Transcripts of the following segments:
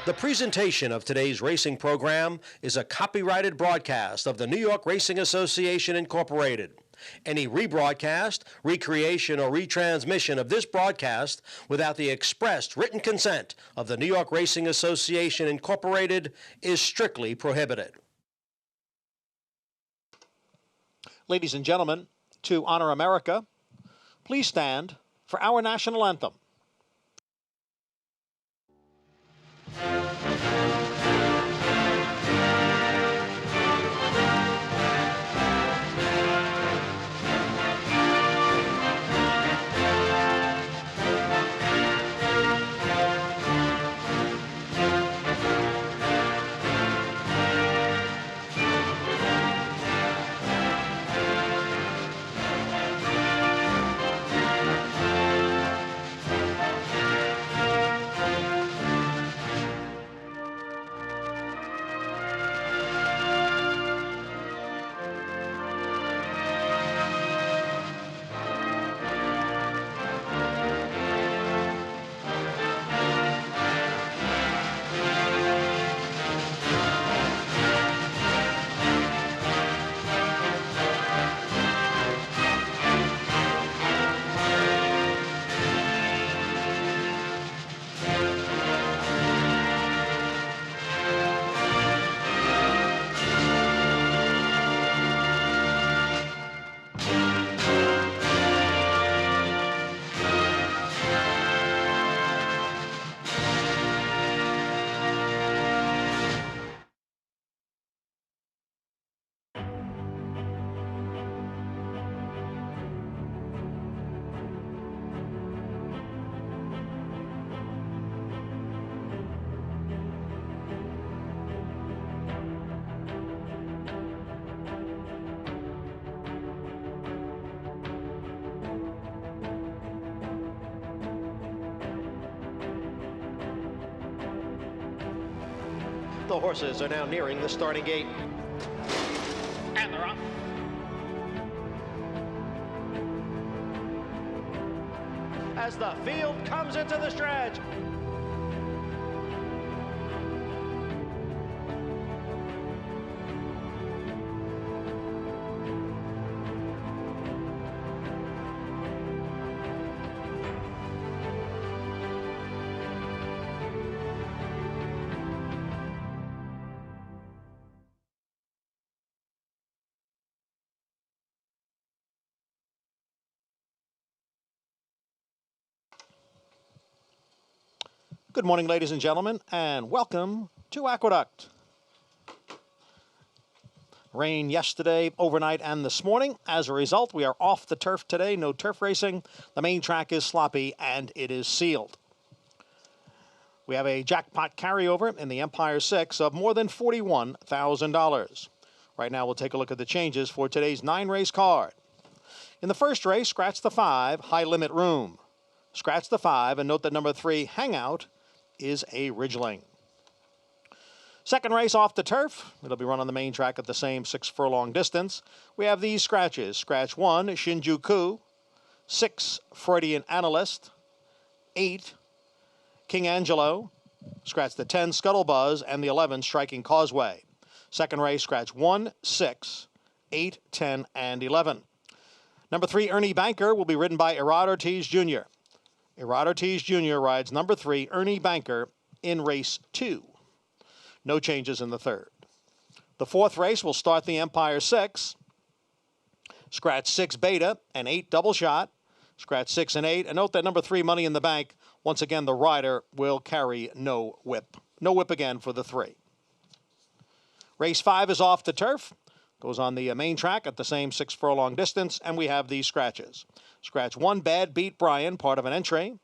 The presentation of today's racing program is a copyrighted broadcast of the New York Racing Association, Incorporated. Any rebroadcast, recreation, or retransmission of this broadcast without the expressed written consent of the New York Racing Association, Incorporated is strictly prohibited. Ladies and gentlemen, to honor America, please stand for our national anthem. The horses are now nearing the starting gate. And they're off. As the field comes into the stretch. Good morning, ladies and gentlemen, and welcome to Aqueduct. Rain yesterday, overnight, and this morning. As a result, we are off the turf today. No turf racing. The main track is sloppy, and it is sealed. We have a jackpot carryover in the Empire 6 of more than $41,000. Right now, we'll take a look at the changes for today's 9-race card. In the first race, scratch the 5, High Limit Room. Scratch the 5, and note that number 3, Hangout, is a Ridgeling. Second race off the turf. It'll be run on the main track at the same 6-furlong distance. We have these scratches. Scratch 1, Shinjuku. 6, Freudian Analyst. 8, King Angelo. Scratch the 10, Scuttlebuzz, and the 11, Striking Causeway. Second race, scratch 1, 6, 8, 10, and 11. Number 3, Ernie Banker, will be ridden by Erod Ortiz Jr. Erod Ortiz Jr. rides number 3, Ernie Banker, in race 2. No changes in the third. The fourth race will start the Empire 6. Scratch 6, Beta, and 8, Double Shot. Scratch 6 and 8. And note that number 3, Money in the Bank, once again, the rider will carry no whip. No whip again for the 3. Race 5 is off the turf. Goes on the main track at the same 6-furlong distance, and we have these scratches. Scratch 1, Bad Beat Brian, part of an entry.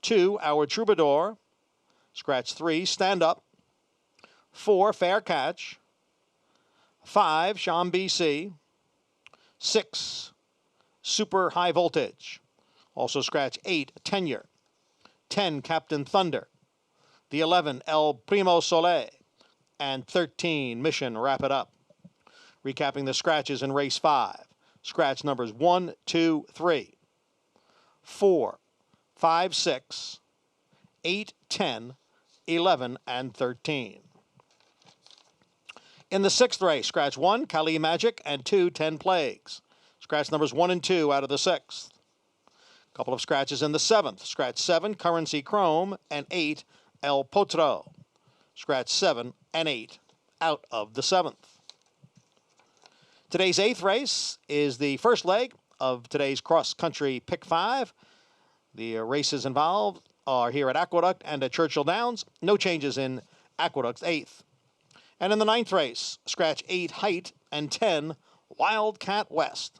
2, Our Troubadour. Scratch 3, Stand Up. 4, Fair Catch. 5, Sham BC. 6, Super High Voltage. Also scratch 8, Tenure. 10, Captain Thunder. The 11, El Primo Soleil. And 13, Mission Wrap It Up. Recapping the scratches in race 5. Scratch numbers 1, 2, 3, 4, 5, 6, 8, 10, 11, and 13. In the sixth race, scratch 1, Kali Magic, and 2, 10 Plagues. Scratch numbers 1 and 2 out of the sixth. Couple of scratches in the seventh. Scratch 7, Currency Chrome, and 8, El Potro. Scratch 7 and 8 out of the seventh. Today's eighth race is the first leg of today's cross-country Pick 5. The races involved are here at Aqueduct and at Churchill Downs. No changes in Aqueduct's eighth. And in the ninth race, scratch 8 Height and 10 Wildcat West.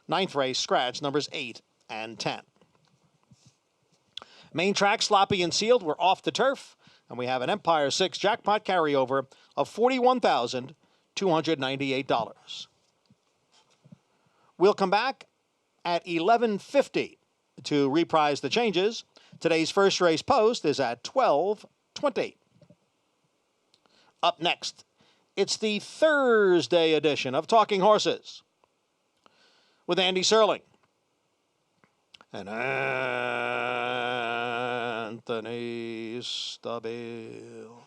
Ninth race, scratch numbers 8 and 10. Main track, sloppy and sealed. We're off the turf, and we have an Empire 6 jackpot carryover of $41,298. We'll come back at 11:50 to reprise the changes. Today's first race post is at 12:20. Up next, it's the Thursday edition of Talking Horses with Andy Serling and Anthony Stabile.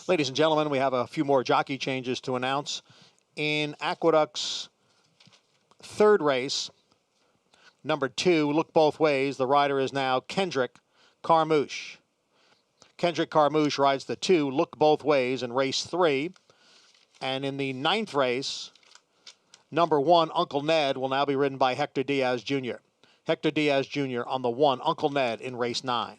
Ladies and gentlemen, we have a few more jockey changes to announce. In Aqueduct's third race, number 2, Look Both Ways, the rider is now Kendrick Carmouche. Kendrick Carmouche rides the 2, Look Both Ways, in race 3. And in the ninth race, number 1, Uncle Ned, will now be ridden by Hector Diaz Jr. Hector Diaz Jr. on the 1, Uncle Ned, in race 9.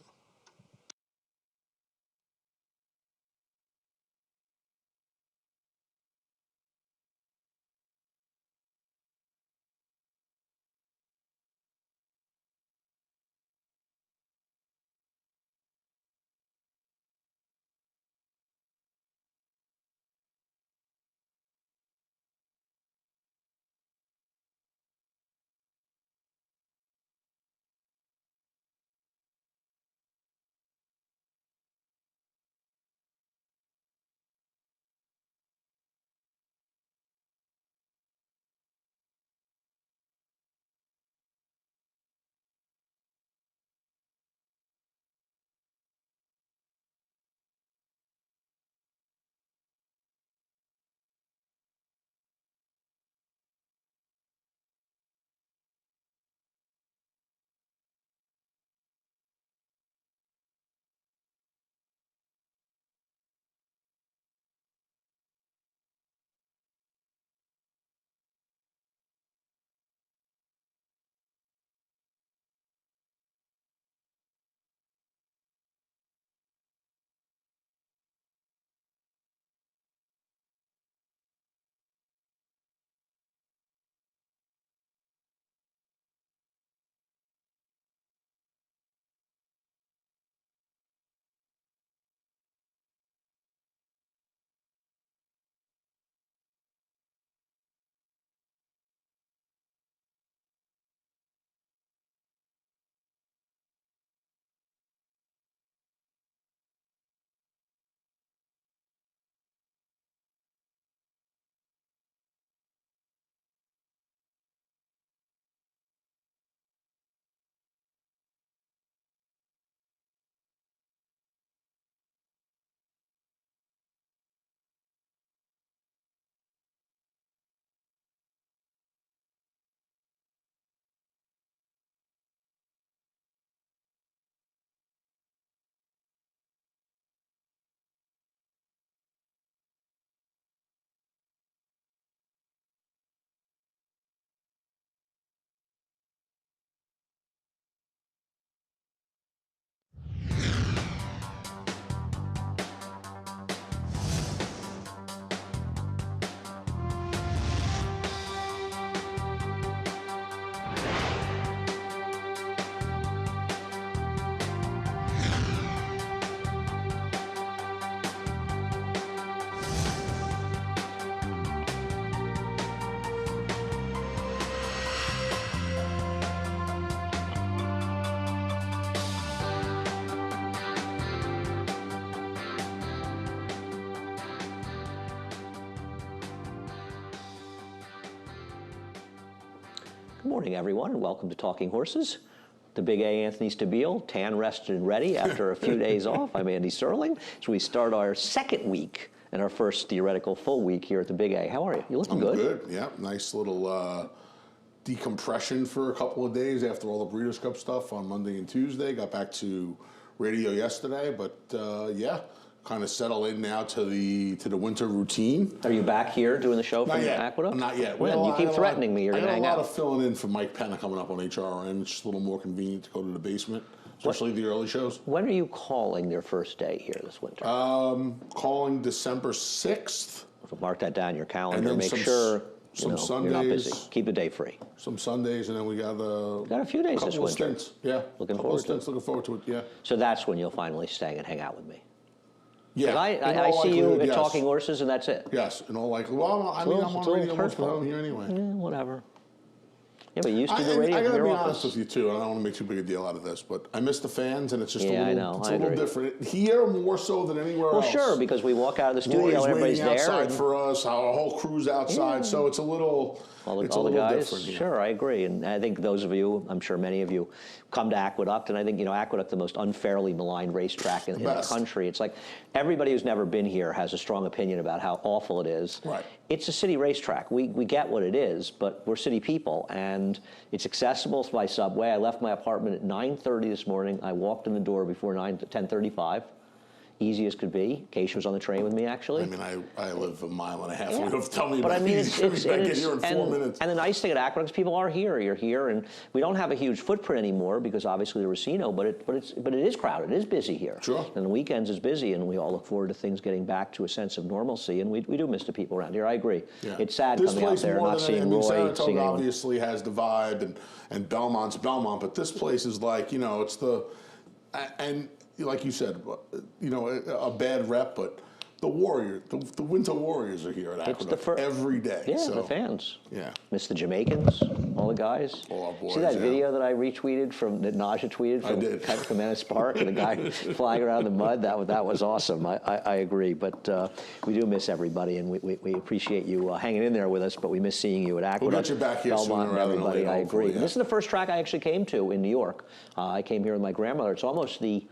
Good morning, everyone, and welcome to Talking Horses. The Big A, Anthony Stabile, tan, rested, and ready after a few days off. I'm Andy Serling. So we start our second week and our first theoretical full week here at the Big A. How are you? You looking good? Good, yeah. Nice little decompression for a couple of days after all the Breeders' Cup stuff on Monday and Tuesday. Got back to radio yesterday, but yeah, kind of settle in now to the winter routine. Are you back here doing the show from Aqueduct? Not yet. When? You keep threatening me you're going to hang out. I got a lot of filling in for Mike Penna coming up on HRN. It's just a little more convenient to go to the basement, especially the early shows. When are you calling your first day here this winter? Calling December 6th. So mark that down in your calendar. then Make sure some you're not busy. Sundays. Keep the day free. Some Sundays, and then we got a few days this winter. Stints. Yeah, Looking couple forward of stints. Looking forward to it. Yeah. So that's when you'll finally stay and hang out with me. Yeah. I see you at Talking Horses, and that's it. Yes, in all likelihood. Well, I mean, I'm on radio most of the time here anyway. Yeah, whatever. Yeah, but you used to do radio. I from gotta your be office. honest with you too, and I don't want to make too big a deal out of this, but I miss the fans, and it's just Yeah, a I little, know. it's I a little agree. different here, more so than anywhere else. Well, sure, because we walk out of the studio Roy's and everybody's waiting there. outside And for us. Our whole crew's outside, so it's a little. all it's the a little guys. different. Yeah. Sure, I agree. And I think those of you, I'm sure many of you, come to Aqueduct, and I think, Aqueduct, the most unfairly maligned racetrack in the country. It's like everybody who's never been here has a strong opinion about how awful it is. Right. It's a city racetrack. We get what it is, but we're city people, and it's accessible by subway. I left my apartment at 9:30 this morning. I walked in the door before 10:35. Easy as could be. Keisha was on the train with me, actually. I mean, I live a mile and a half. You don't have to tell me But about I mean, these. I get here in 4 minutes. And the nice thing at Aqueduct is people are here. You're here, and we don't have a huge footprint anymore because obviously the Racino, but it is crowded. It is busy here. Sure. And the weekends is busy, and we all look forward to things getting back to a sense of normalcy. And we do miss the people around here. I agree. Yeah. It's sad This coming out place there and more not than seeing anything, Roy, Saratoga seeing anyone. obviously has the vibe, and Belmont's Belmont, but this place is like, it's the, and like you said, a bad rep, but the Winter Warriors are here at Aqueduct every day. Yeah, so, the fans. Yeah. Miss the Jamaicans, all the guys. All our boys, see that yeah. video that I retweeted that Naja tweeted from Camenas Park and the guy flying around the mud? That was awesome. I agree, but we do miss everybody, and we appreciate you hanging in there with us, but we miss seeing you at Aqueduct. We'll get you back here Belmont, sooner rather than everybody. later, I agree. hopefully, yeah. This is the first track I actually came to in New York. I came here with my grandmother. It's almost the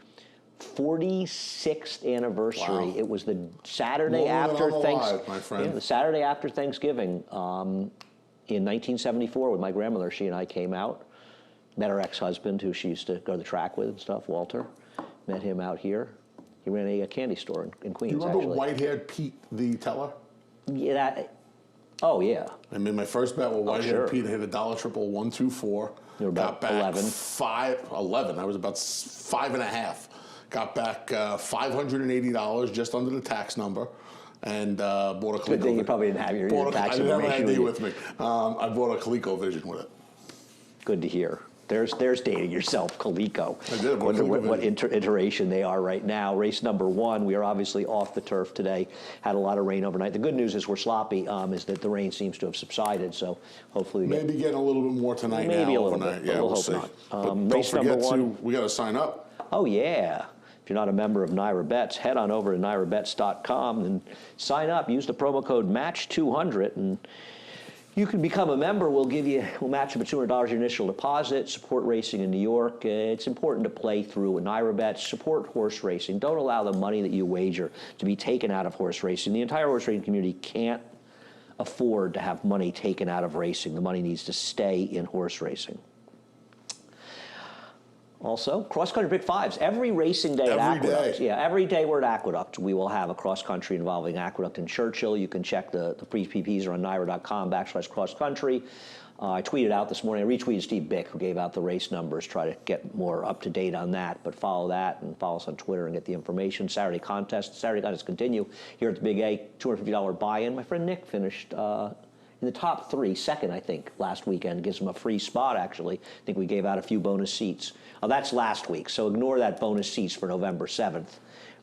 46th anniversary. Wow. It was the Saturday Longer than after I'm alive, my friend. Yeah, the Saturday after Thanksgiving in 1974 with my grandmother. She and I came out, met her ex-husband who she used to go to the track with and stuff, Walter. Met him out here. He ran a candy store in Queens, You remember actually. white-haired Pete, the teller? Yeah, oh, yeah. I mean, my first bet with white-haired Pete, I hit a $1 triple 124. You were about got back 11. 11. I was about 5.5. Got back $580 just under the tax number, and bought a Coleco. Good thing you probably didn't have your tax I didn't have an information ID with with me. I bought a ColecoVision with it. Good to hear. There's dating yourself, Coleco. I did. Wonder what iteration they are right now. Race number 1, we are obviously off the turf today. Had a lot of rain overnight. The good news is we're sloppy, is that the rain seems to have subsided, so hopefully we Maybe getting a little bit more tonight. Maybe now, a little overnight. bit, but Yeah, we'll we'll hope see. not. But don't Race number forget 1. we got to sign up. Oh, yeah. If you're not a member of Naira Bets, head on over to nairabets.com and sign up. Use the promo code MATCH200, and you can become a member. We'll match up at $200 your initial deposit. Support racing in New York. It's important to play through with Naira Bets. Support horse racing. Don't allow the money that you wager to be taken out of horse racing. The entire horse racing community can't afford to have money taken out of racing. The money needs to stay in horse racing. Also, cross-country Big Fives. Every racing day at Aqueduct. Yeah, every day we're at Aqueduct, we will have a cross-country involving Aqueduct and Churchill. You can check the pre-PPs are on naira.com/cross-country. I tweeted out this morning, I retweeted Steve Bick, who gave out the race numbers, try to get more up-to-date on that, but follow that and follow us on Twitter and get the information. Saturday contests continue here at the Big A, $250 buy-in. My friend Nick finished in the top 3, second, I think, last weekend. Gives him a free spot, actually. I think we gave out a few bonus seats. Oh, that's last week, so ignore that bonus seats for November 7th.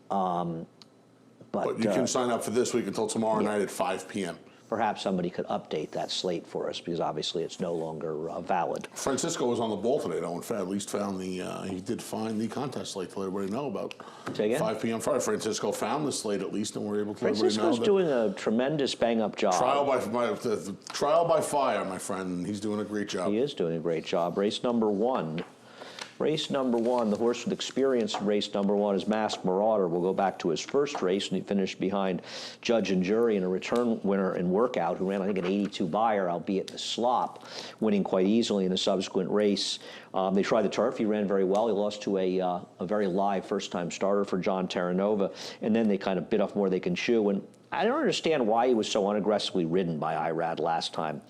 But you can sign up for this week until tomorrow night at 5 p.m. perhaps somebody could update that slate for us, because obviously it's no longer valid. Francisco was on the ball today, though, and at least found the, he did find the contest slate to let everybody know about. Say again? 5 p.m. Friday. Francisco found the slate at least, and we're able to let everybody know. Francisco's doing a tremendous bang-up job. The trial by fire, my friend. He's doing a great job. He is doing a great job. Race number 1. Race number 1, the horse with experience in race number 1 is Masked Marauder. We'll go back to his first race, and he finished behind Judge and Jury and a return winner in Workout, who ran, I think, an 82 buyer, albeit the slop, winning quite easily in a subsequent race. They tried the turf. He ran very well. He lost to a very live first-time starter for John Terranova, and then they kind of bit off more they can chew. And I don't understand why he was so unaggressively ridden by Irad last time.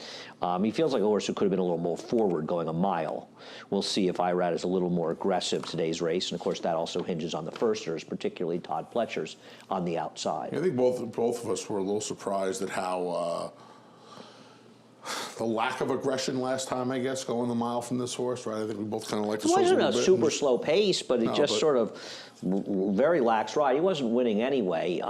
He feels like a horse who could have been a little more forward going a mile. We'll see if Irad is a little more aggressive today's race, and of course that also hinges on the firsters, particularly Todd Pletcher's on the outside. I think both of us were a little surprised at how the lack of aggression last time, I guess, going the mile from this horse, right? I think we both kind of liked the It wasn't a super slow pace, but it sort of very lax ride. He wasn't winning anyway.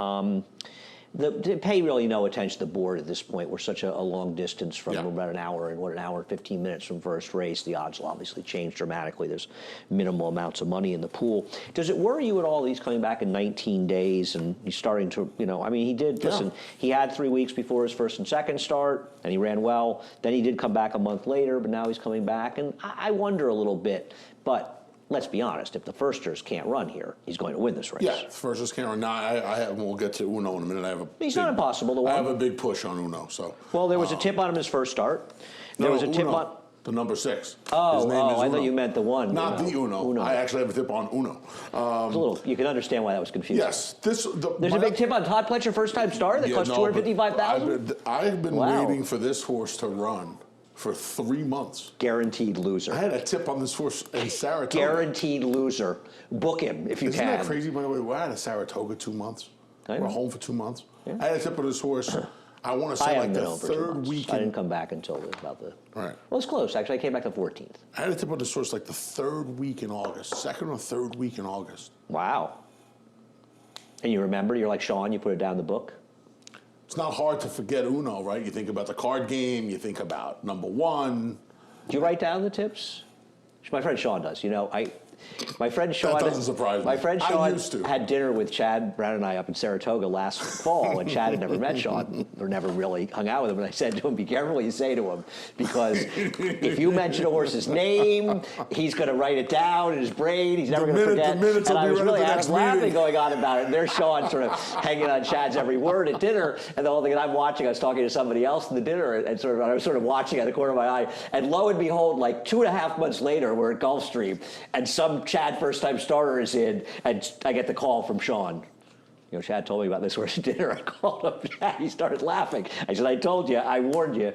They pay really no attention to the board at this point. We're such a long distance from about an hour and 15 minutes from first race. The odds will obviously change dramatically. There's minimal amounts of money in the pool. Does it worry you at all he's coming back in 19 days and he's starting to, I mean, he did, listen, he had 3 weeks before his first and second start, and he ran well. Then he did come back a month later, but now he's coming back. And I wonder a little bit, but let's be honest, if the firsters can't run here, he's going to win this race. Yeah, the firsters can't run. Now, we'll get to Uno in a minute. He's not impossible to win. I have a big push on Uno. So. Well, there was a tip on him his first start. There was a tip on the number 6. His name is I Uno. thought you meant the one. Not the Uno. I actually have a tip on Uno. You can understand why that was confusing. Yes. There's a big tip on Todd Pletcher, first-time starter, that cost $255,000? I've been waiting for this horse to run for 3 months. Guaranteed loser. I had a tip on this horse in Saratoga. Guaranteed loser. Book him if you can. Isn't that crazy, by the way? We're at a Saratoga 2 months. We're home for 2 months. Yeah. I had a tip on this horse. I want to say like the third week. I didn't come back until about the... Right. Well, it's close. Actually, I came back the 14th. I had a tip on this horse like the third week in August. Second or third week in August. Wow. And you remember? You're like Sean, you put it down in the book? It's not hard to forget Uno, right? You think about the card game. You think about number 1. Do you write down the tips? My friend Sean does. My friend Sean. That doesn't surprise me. My friend Sean had dinner with Chad Brown and I up in Saratoga last fall, and Chad had never met Sean or never really hung out with him. And I said to him, "Be careful what you say to him, because if you mention a horse's name, he's going to write it down in his brain. He's never going to forget." And I was really out of laughing going on about it. And there's Sean sort of hanging on Chad's every word at dinner, and the whole thing. And I'm watching. I was talking to somebody else in the dinner, and I was sort of watching out of the corner of my eye. And lo and behold, like 2.5 months later, we're at Gulfstream, and some Chad first-time starter is in, and I get the call from Sean. Chad told me about this horse at dinner. I called him. Chad, he started laughing. I said, "I told you. I warned you."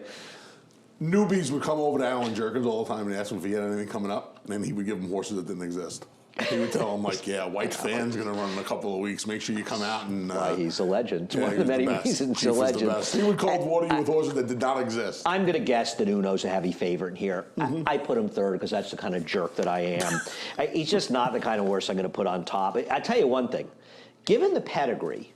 Newbies would come over to Alan Jerkins all the time and ask him if he had anything coming up, and then he would give them horses that didn't exist. He would tell them, like, White Fan's going to run in a couple of weeks. Make sure you come out and... he's a legend. It's one of the many reasons he's a legend. He would cold water you with horses that did not exist. I'm going to guess that Uno's a heavy favorite here. I put him third because that's the kind of jerk that I am. He's just not the kind of horse I'm going to put on top. I tell you one thing. Given the pedigree,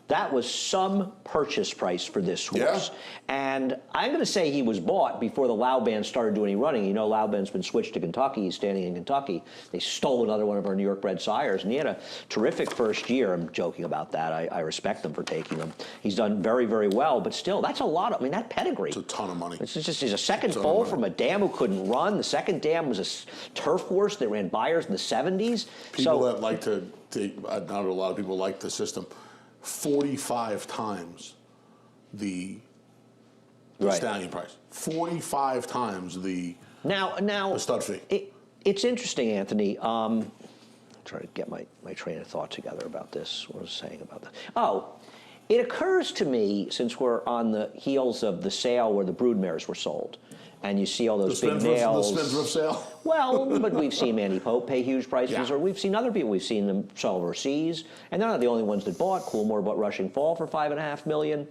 that was some purchase price for this horse. Yeah. And I'm going to say he was bought before the Lauban started doing any running. Lauban's been switched to Kentucky. He's standing in Kentucky. They stole another one of our New York bred sires, and he had a terrific first year. I'm joking about that. I respect him for taking him. He's done very, very well, but still, that's a lot of, that pedigree. It's a ton of money. He's a second foal from a dam who couldn't run. The second dam was a turf horse that ran buyers in the 70s. People that like to not a lot of people like the system. 45 times the stallion price. 45 times the stud fee. It's interesting, Anthony. I'm trying to get my train of thought together about this. What was I saying about that? Oh, it occurs to me, since we're on the heels of the sale where the broodmares were sold, and you see all those big nails. The Spendthrift sale? Well, but we've seen Manny Pope pay huge prices, or we've seen other people. We've seen them sell overseas, and they're not the only ones that bought. Coolmore bought Rushing Fall for $5.5 million.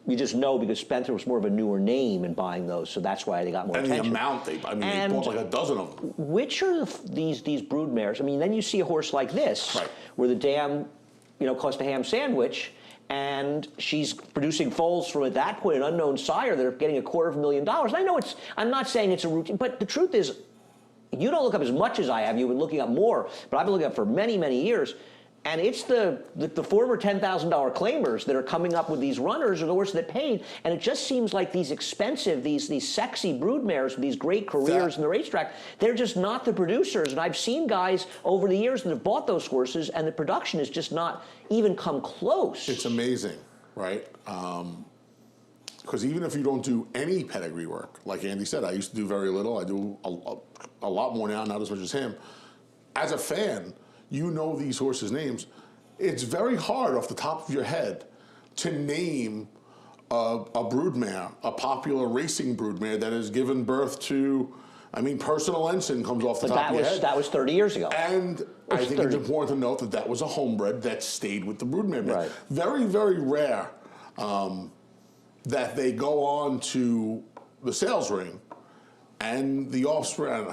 You just know because Spendthrift was more of a newer name in buying those, so that's why they got more attention. And the amount they bought like a dozen of them. Which are these broodmares? Then you see a horse like this, where the dam, cost a ham sandwich. and she's producing foals from, at that point, an unknown sire that are getting $250,000. And I know I'm not saying it's a routine, but the truth is, you don't look up as much as I have. You've been looking up more, but I've been looking up for many, many years. And it's the former $10,000 claimers that are coming up with these runners, or the horses that paid. And it just seems like these expensive, these sexy broodmares with these great careers in the racetrack, they're just not the producers. And I've seen guys over the years that have bought those horses, and the production has just not even come close. It's amazing, right? Because even if you don't do any pedigree work, like Andy said, I used to do very little. I do a lot more now, not as much as him. As a fan, you know these horses' names. It's very hard off the top of your head to name a broodmare, a popular racing broodmare that has given birth to, I mean, Personal Ensign comes off the top of your head. That was 30 years ago. And I think it's important to note that that was a homebred that stayed with the broodmare. Right. Very, very rare that they go on to the sales ring and the offspring,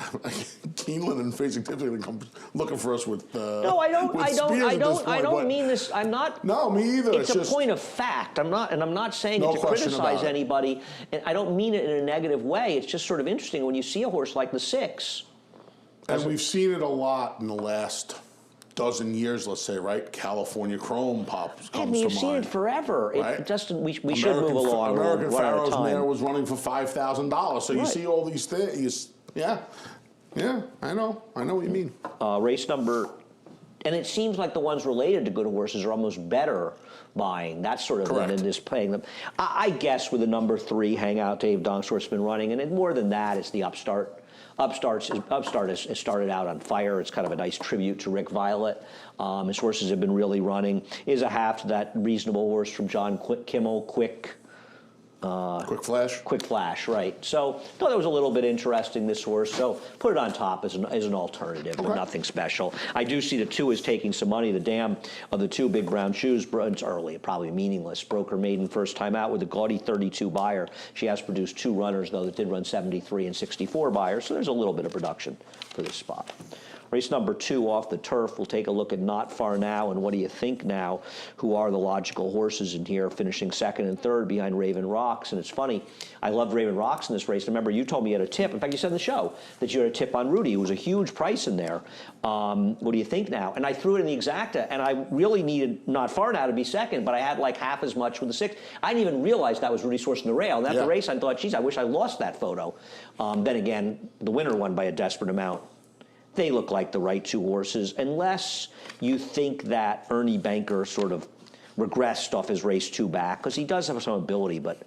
Keeneland and Facing Tips are going to come looking for us with no, I don't mean this. I'm not. No, me either. It's a point of fact. I'm not saying it to criticize anybody. And I don't mean it in a negative way. It's just sort of interesting when you see a horse like the 6. And we've seen it a lot in the last dozen years, let's say, right? California Chrome comes to mind. You've seen it forever. Right? We should move along. American Pharaoh's mare was running for $5,000. So you see all these things. Yeah, I know what you mean. Race number, and it seems like the ones related to good horses are almost better buying. That's sort of than just paying them. I guess with the number 3 Hangout, Dave Donk's horse been running, and more than that, it's the Upstart. Upstart has started out on fire. It's kind of a nice tribute to Rick Violet. His horses have been really running. Is a half to that reasonable horse from John Kimmel, Quick Flash, right. So thought that was a little bit interesting, this horse. So put it on top as an alternative, but nothing special. I do see the 2 is taking some money. The dam of the 2 Big Brown Shoes, it's early, probably meaningless. Broke her maiden first time out with a gaudy 32 buyer. She has produced 2 runners, though, that did run 73 and 64 buyers. So there's a little bit of production for this spot. Race number 2 off the turf. We'll take a look at Not Far Now and What Do You Think Now, who are the logical horses in here, finishing 2nd and 3rd behind Raven Rocks. And it's funny, I loved Raven Rocks in this race. Remember, you told me you had a tip. In fact, you said in the show that you had a tip on Rudy, who was a huge price in there. What do you think now? And I threw it in the exacta, and I really needed Not Far Now to be 2nd, but I had like half as much with the 6th. I didn't even realize that was Rudy's horse in the rail. And after the race, I thought, geez, I wish I lost that photo. Then again, the winner won by a desperate amount. They look like the right 2 horses, unless you think that Ernie Banker sort of regressed off his race 2 back, because he does have some ability, but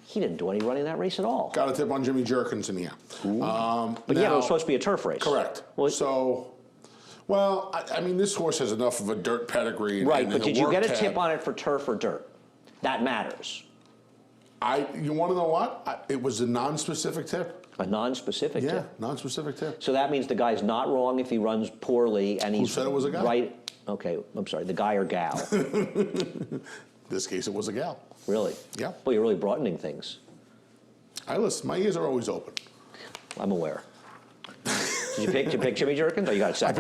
he didn't do any running that race at all. Got a tip on Jimmy Jerkins in here. But yeah, it was supposed to be a turf race. Correct. Well, I mean, this horse has enough of a dirt pedigree. Right, but did you get a tip on it for turf or dirt? That matters. You want to know what? It was a non-specific tip. A non-specific tip? Yeah, non-specific tip. So that means the guy's not wrong if he runs poorly, and he's... Who said it was a guy? Right. Okay, I'm sorry, the guy or gal? In this case, it was a gal. Really? Yeah. Well, you're really broadening things. Listen, my ears are always open. I'm aware. Did you pick Jimmy Jerkins, or you got it 2nd? I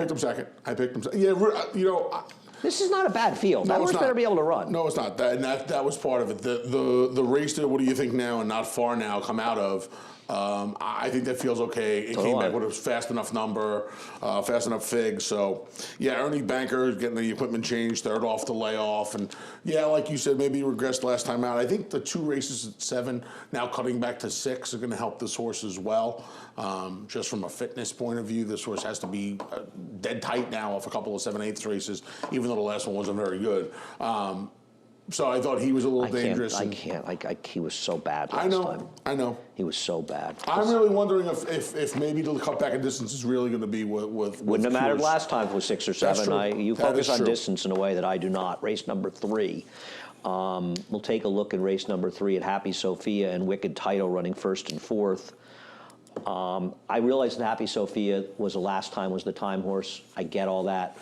picked him 2nd. Yeah, you know... This is not a bad field. No, that horse better be able to run. No, it's not. That was part of it. The race that What Do You Think Now and Not Far Now come out of, I think that feels okay. It came back with a fast enough number, fast enough fig. So, yeah, Ernie Banker getting the equipment changed, 3rd off the layoff. And, yeah, like you said, maybe he regressed last time out. I think the 2 races at 7, now cutting back to 6, are going to help this horse as well. Just from a fitness point of view, this horse has to be dead tight now off a couple of 7/8 races, even though the last one wasn't very good. So I thought he was a little dangerous. He was so bad last time. I know. He was so bad. I'm really wondering if maybe the cut back in distance is really going to be with Wouldn't have mattered last time if it was 6 or 7. That's true. You focus on distance in a way that I do not. Race number 3. We'll take a look in race number 3 at Happy Sophia and Wicked Title running 1st and 4th. I realized that Happy Sophia was the time horse. I get all that.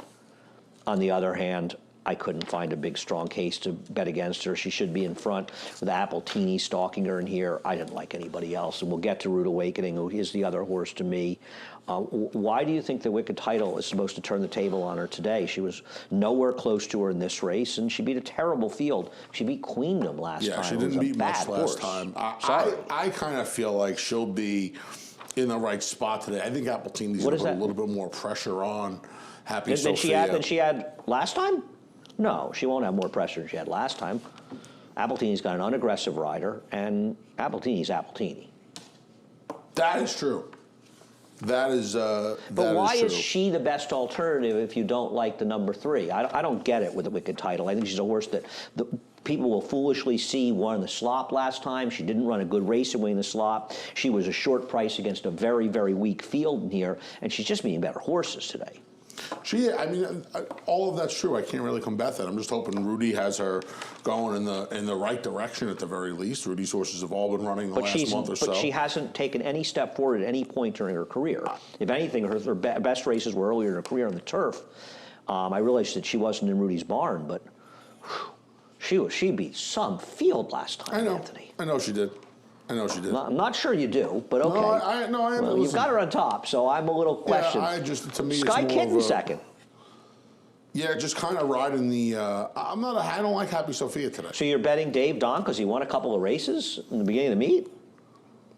On the other hand, I couldn't find a big, strong case to bet against her. She should be in front with Appletini stalking her in here. I didn't like anybody else. And we'll get to Rude Awakening, who is the other horse to me. Why do you think the Wicked Title is supposed to turn the table on her today? She was nowhere close to her in this race, and she beat a terrible field. She beat Queendom last time. Yeah, she didn't beat much last time. I kind of feel like she'll be in the right spot today. I think Appletini's going to put a little bit more pressure on Happy Sophia. Than she had last time? No, she won't have more pressure than she had last time. Appletini's got an unaggressive rider, and Appletini's Appletini. That is true. That is But why is she the best alternative if you don't like the number 3? I don't get it with the Wicked Title. I think she's a horse that people will foolishly see won the slop last time. She didn't run a good race in winning the slop. She was a short price against a very, very weak field in here, and she's just beating better horses today. I mean, all of that's true. I can't really combat that. I'm just hoping Rudy has her going in the right direction at the very least. Rudy's horses have all been running the last month or so. But she hasn't taken any step forward at any point during her career. If anything, her best races were earlier in her career on the turf. I realized that she wasn't in Rudy's barn, but she beat some field last time, Anthony. I know she did. I'm not sure you do, but okay. I am. Well, you've got her on top, so I'm a little questioned. Yeah, to me, Sky it's more Kitten of a, second. Yeah, just kind of riding the. I don't like Happy Sophia today. So you're betting Dave Don because he won a couple of races in the beginning of the meet?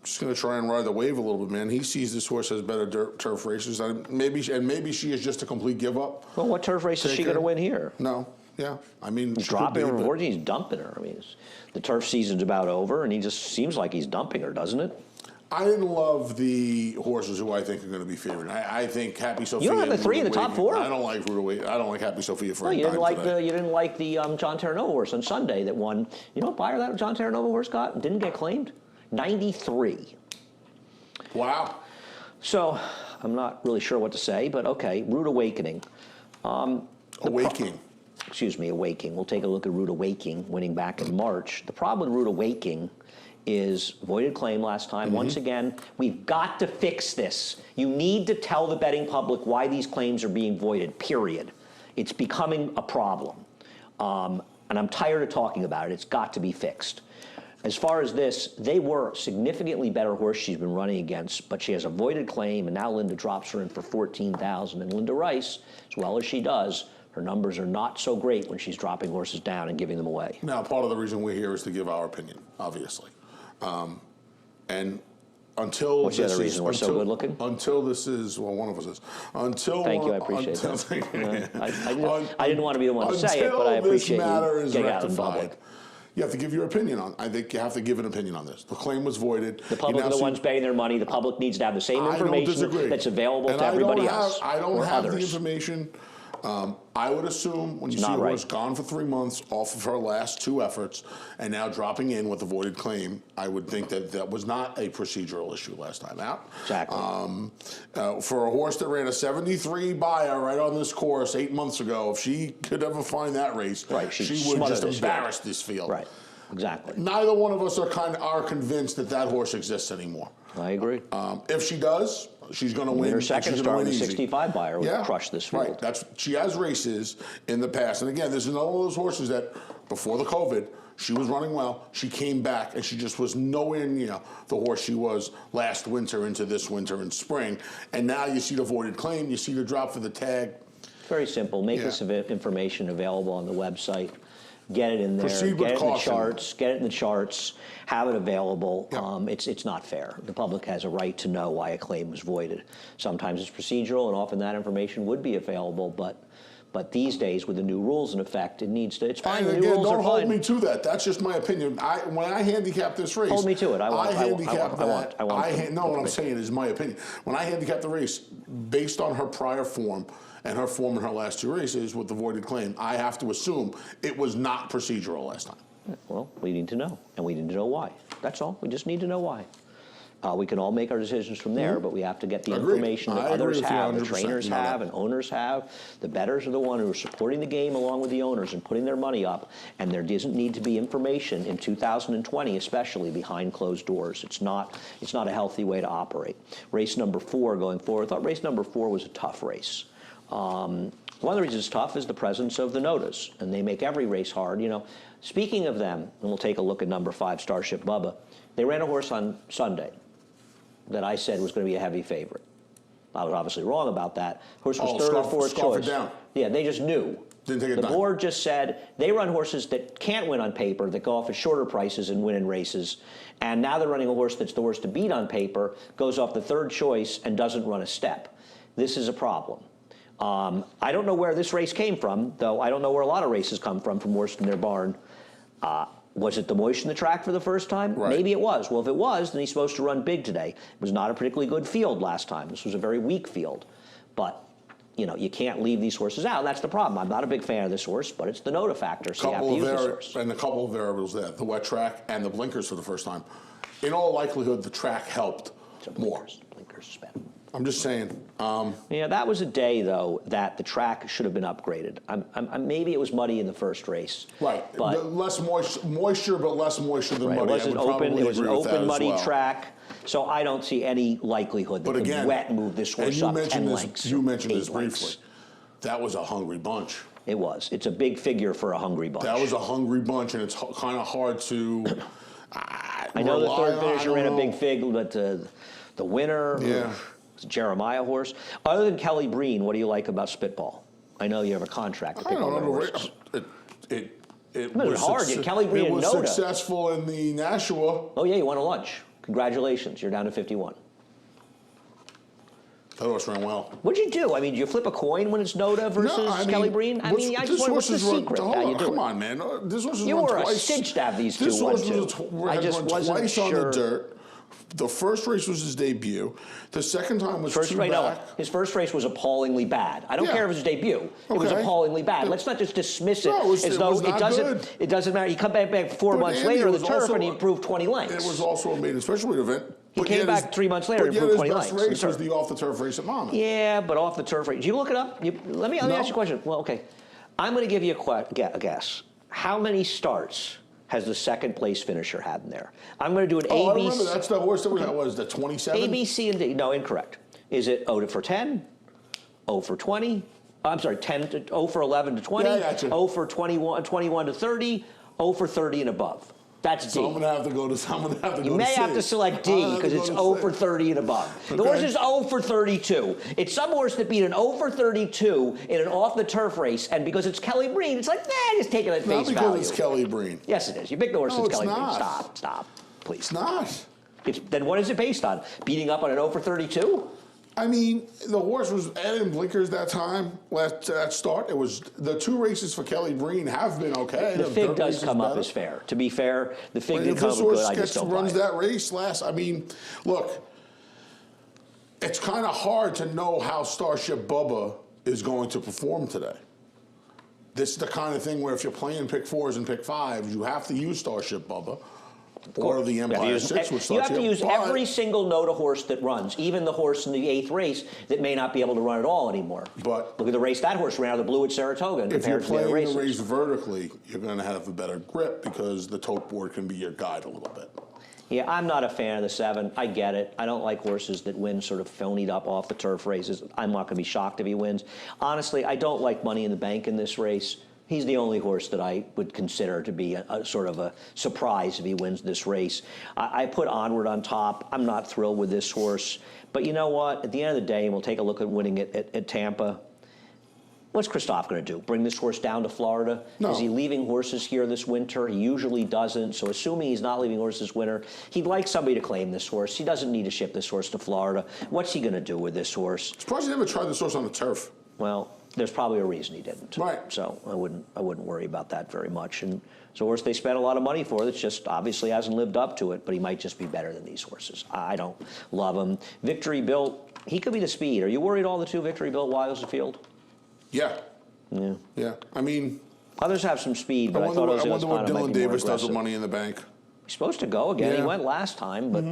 Just going to try and ride the wave a little bit, man. He sees this horse has better turf races. Maybe she is just a complete give up. Well, what turf race is she going to win here? No. Yeah, I mean, he's dropping her, or he's dumping her. I mean, the turf season's about over, and he just seems like he's dumping her, doesn't it? I didn't love the horses who I think are going to be favored. I think Happy Sophia. You don't have the 3 in the top 4. I don't like Rude Awakening. I don't like Happy Sophia for. No, you didn't like the John Terranova horse on Sunday that won. You know what buyer that John Terranova horse got? Didn't get claimed. 93. Wow. So I'm not really sure what to say, but okay. Rude Awakening. Awakening. Awakening. We'll take a look at Rude Awakening winning back in March. The problem with Rude Awakening is voided claim last time. Once again, we've got to fix this. You need to tell the betting public why these claims are being voided, period. It's becoming a problem. And I'm tired of talking about it. It's got to be fixed. As far as this, they were a significantly better horse she's been running against, but she has a voided claim, and now Linda drops her in for $14,000. And Linda Rice, as well as she does, her numbers are not so great when she's dropping horses down and giving them away. Now, part of the reason we're here is to give our opinion, obviously. And until what's the other reason we're so good looking? Until this is, well, one of us is. Thank you, I appreciate that. I didn't want to be the one to say it, but I appreciate you getting out in public. You have to give your opinion on. I think you have to give an opinion on this. The claim was voided. The public are the ones paying their money. The public needs to have the same information that's available to everybody else. I don't have the information. I would assume when you see a horse gone for 3 months off of her last 2 efforts and now dropping in with a voided claim, I would think that was not a procedural issue last time out. Exactly. For a horse that ran a 73 buyer right on this course 8 months ago, if she could ever find that race, she would just embarrass this field. Right. Exactly. Neither one of us are convinced that horse exists anymore. I agree. If she does, she's going to win. Her second start with a 65 buyer would crush this field. Right. She has races in the past. And again, this is another one of those horses that before the COVID, she was running well. She came back, and she just was nowhere near the horse she was last winter into this winter and spring. And now you see the voided claim. You see the drop for the tag. Very simple. Make this information available on the website. Get it in there. Proceed get with it caution. in the charts. Get it in the charts. Have it available. Yep. It's not fair. The public has a right to know why a claim was voided. Sometimes it's procedural, and often that information would be available. But these days, with the new rules in effect, it needs to. It's fine. And the new rules don't are hold fine. me to that. That's just my opinion. When I handicap this race, hold me to it. I want. What I'm to saying is my opinion. When I handicap the race, based on her prior form and her form in her last 2 races with the voided claim, I have to assume it was not procedural last time. Well, we need to know, and we need to know why. That's all. We just need to know why. We can all make our decisions from there, but we have to get the information that others have, the trainers have, and owners have. The bettors are the ones who are supporting the game along with the owners and putting their money up, and there doesn't need to be information in 2020, especially behind closed doors. It's not a healthy way to operate. Race number 4 going forward. I thought race number 4 was a tough race. One of the reasons it's tough is the presence of the Nodas, and they make every race hard. You know, speaking of them, and we'll take a look at number 5, Starship Bubba. They ran a horse on Sunday that I said was going to be a heavy favorite. I was obviously wrong about that. Horse was third or fourth choice. Down. Yeah, they just knew. Didn't take it The board just said they run horses that can't win on paper, that go off at shorter prices and win in races. And now they're running a horse that's the horse to beat on paper, goes off the third choice, and doesn't run a step. This is a problem. I don't know where this race came from, though I don't know where a lot of races come from horse in their barn. Was it the moist in the track for the first time? Right. Maybe it was. Well, if it was, then he's supposed to run big today. It was not a particularly good field last time. This was a very weak field. But, you know, you can't leave these horses out. That's the problem. I'm not a big fan of this horse, but it's the Noda factor, so you have to use this horse. And a couple of variables there, the wet track and the blinkers for the first time. In all likelihood, the track helped more. Blinkers spent. I'm just saying. Yeah, that was a day, though, that the track should have been upgraded. Maybe it was muddy in the first race. Right. But less moisture, but less moisture than muddy. It was an open, muddy track. So I don't see any likelihood that the wet moved this horse up 10 lengths. You mentioned this briefly. That was a hungry bunch. It was. It's a big figure for a hungry bunch. That was a hungry bunch, and it's kind of hard to I know the third finisher ran a big fig, but the winner... Yeah. It's a Jeremiah horse. Other than Kelly Breen, what do you like about Spitball? I know you have a contract to pick on horses. It was hard. Kelly Breen and Noda. It was successful in the Nashua. Oh, yeah, you won a lunch. Congratulations. You're down to 51. That horse ran well. What'd you do? I mean, did you flip a coin when it's Noda versus Kelly Breen? I just wonder, what's the secret? Come on, man. This horse you were a cinch to have these two won, too. I just wasn't twice on the dirt. The first race was his debut. The second time was two back. His first race was appallingly bad. I don't care if it was his debut. It was appallingly bad. Let's not just dismiss it as though it doesn't matter. He come back 4 months later on the turf and he improved 20 lengths. It was also a maiden special weight event. He came back 3 months later and improved 20 lengths. But his best race was the off-the-turf race at Monmouth. Yeah, but off-the-turf race. Did you look it up? Let me ask you a question. Well, okay. I'm going to give you a guess. How many starts has the second place finisher had in there? I'm going to do an A, B, I remember. That's the horse that was the 27? A, B, C, and D. No, incorrect. Is it 0 for 10, 0 for 20? I'm sorry, 0 for 11 to 20, yeah, I got you. 0 for 21 to 30, 0 for 30 and above. That's D. So I'm going to have to go to You may have to select D because it's 0 for 30 and above. Okay. The horse is 0 for 32. It's some horse that beat an 0 for 32 in an off-the-turf race, and because it's Kelly Breen, it's like, just take it at face value. Not because it's Kelly Breen. Yes, it is. You pick the horse that's Kelly Breen. Not. Stop, please. It's not. Then what is it based on? Beating up on an 0 for 32? I mean, the horse was adding blinkers that time, that start. It was the two races for Kelly Breen have been okay. The fig does come up as fair. To be fair, the fig did come up good. I just don't buy it. Runs that race last. I mean, look, it's kind of hard to know how Starship Bubba is going to perform today. This is the kind of thing where if you're playing pick 4s and pick 5s, you have to use Starship Bubba. Or the Empire 6, which you have to use every single Noda horse that runs, even the horse in the 8th race that may not be able to run at all anymore. But look at the race that horse ran out of the blue at Saratoga. If you're playing the race vertically, you're going to have a better grip because the tote board can be your guide a little bit. Yeah, I'm not a fan of the 7. I get it. I don't like horses that win sort of phonied up off the turf races. I'm not going to be shocked if he wins. Honestly, I don't like Money in the Bank in this race. He's the only horse that I would consider to be a sort of a surprise if he wins this race. I put Onward on top. I'm not thrilled with this horse. But you know what? At the end of the day, and we'll take a look at winning at Tampa, what's Christophe going to do? Bring this horse down to Florida? No. Is he leaving horses here this winter? He usually doesn't. So assuming he's not leaving horses this winter, he'd like somebody to claim this horse. He doesn't need to ship this horse to Florida. What's he going to do with this horse? Surprised he never tried this horse on the turf. Well, there's probably a reason he didn't. Right. So I wouldn't worry about that very much. And it's a horse they spent a lot of money for that just obviously hasn't lived up to it, but he might just be better than these horses. I don't love him. Victory Built, he could be the speed. Are you worried all the two Victory Built Wiles of Field? Yeah. Yeah. Yeah. I mean, others have some speed, but I wonder might what be Dylan Davis more does with Money in the Bank. He's supposed to go again. Yeah. He went last time, but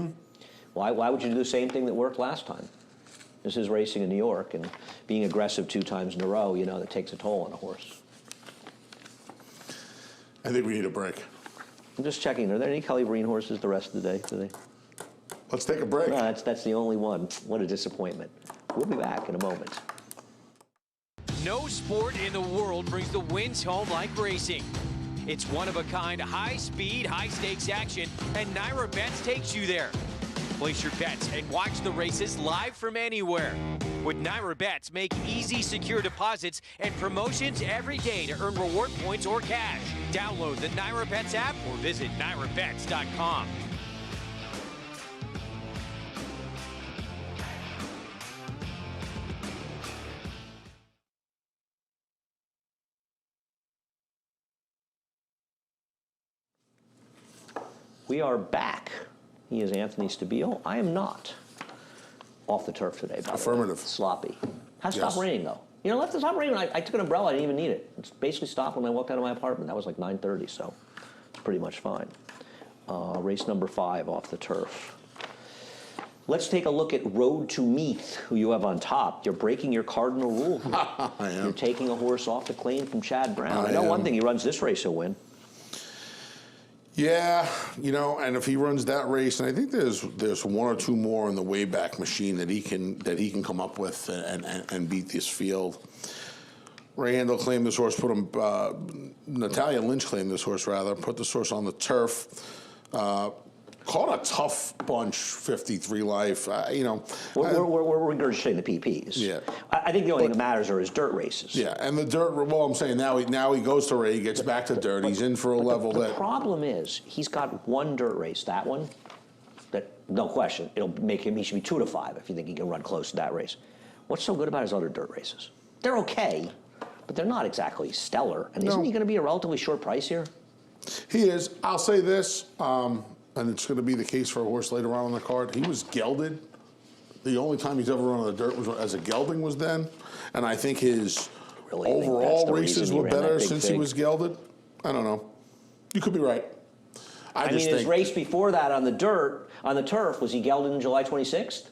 why would you do the same thing that worked last time? This is racing in New York, and being aggressive 2 times in a row, you know, that takes a toll on a horse. I think we need a break. I'm just checking. Are there any Kelly Breen horses the rest of the day today? Let's take a break. No, that's the only one. What a disappointment. We'll be back in a moment. No sport in the world brings the wins home like racing. It's one-of-a-kind, high-speed, high-stakes action, and Naira Bets takes you there. Place your bets and watch the races live from anywhere. With Naira Bets, make easy, secure deposits and promotions every day to earn reward points or cash. Download the Naira Bets app or visit nairabets.com. We are back. He is Anthony Stabile. I am not. Off the turf today. Affirmative. Sloppy. Has stopped Yes. raining, though. You know, left it stop raining. I took an umbrella. I didn't even need it. It's basically stopped when I walked out of my apartment. That was like 9:30, so it's pretty much fine. Race number 5 off the turf. Let's take a look at Road to Meath, who you have on top. You're breaking your cardinal rule here. I am. You're taking a horse off the claim from Chad Brown. I know am. one thing. He runs this race, he'll win. Yeah, you know, and if he runs that race, and I think there's one or two more in the Wayback Machine that he can come up with and beat this field. Ray Handel claimed this horse, put him. Natalia Lynch claimed this horse rather, put this horse on the turf. Caught a tough bunch, 53 life. You know, We're regurgitating the PPs. Yeah. I think the only thing that matters are his dirt races. yeah, and the dirt. Well, I'm saying now he goes to Ray, he gets back to dirt. He's in for a level The that. problem is he's got one dirt race, that one, that no question, it'll make him, he should be 2 to 5 if you think he can run close to that race. What's so good about his other dirt races? They're okay, but they're not exactly stellar. And isn't he going to be a relatively short price here? He is. I'll say this, and it's going to be the case for a horse later on the card. He was gelded. The only time he's ever run on the dirt was as a gelding was then, and I think his Really think that's overall the races reason he were ran that better big since he fig? was gelded. I don't know. You could be right. I I just mean, his think race before that on the dirt, on the turf, was he gelded on July 26th?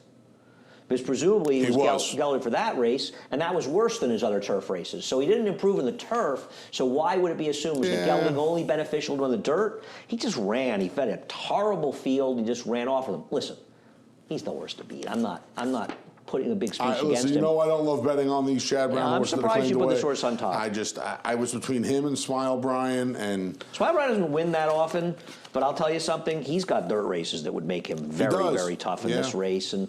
Because presumably he was gelded for that race, and that was worse than his other turf races. So he didn't improve in the turf, so why would it be assumed was the gelding only beneficial to on the dirt? He just ran. He fed a horrible field. He just ran off with them. Listen, he's the worst to beat. I'm not putting a big speech against listen, him. you know I don't love betting on these Chad Brown I'm horses. surprised you put this horse on top. I was between him and Smile Brian, and Smile Brian doesn't win that often, but I'll tell you something. He's got dirt races that would make him very, very tough in this race. And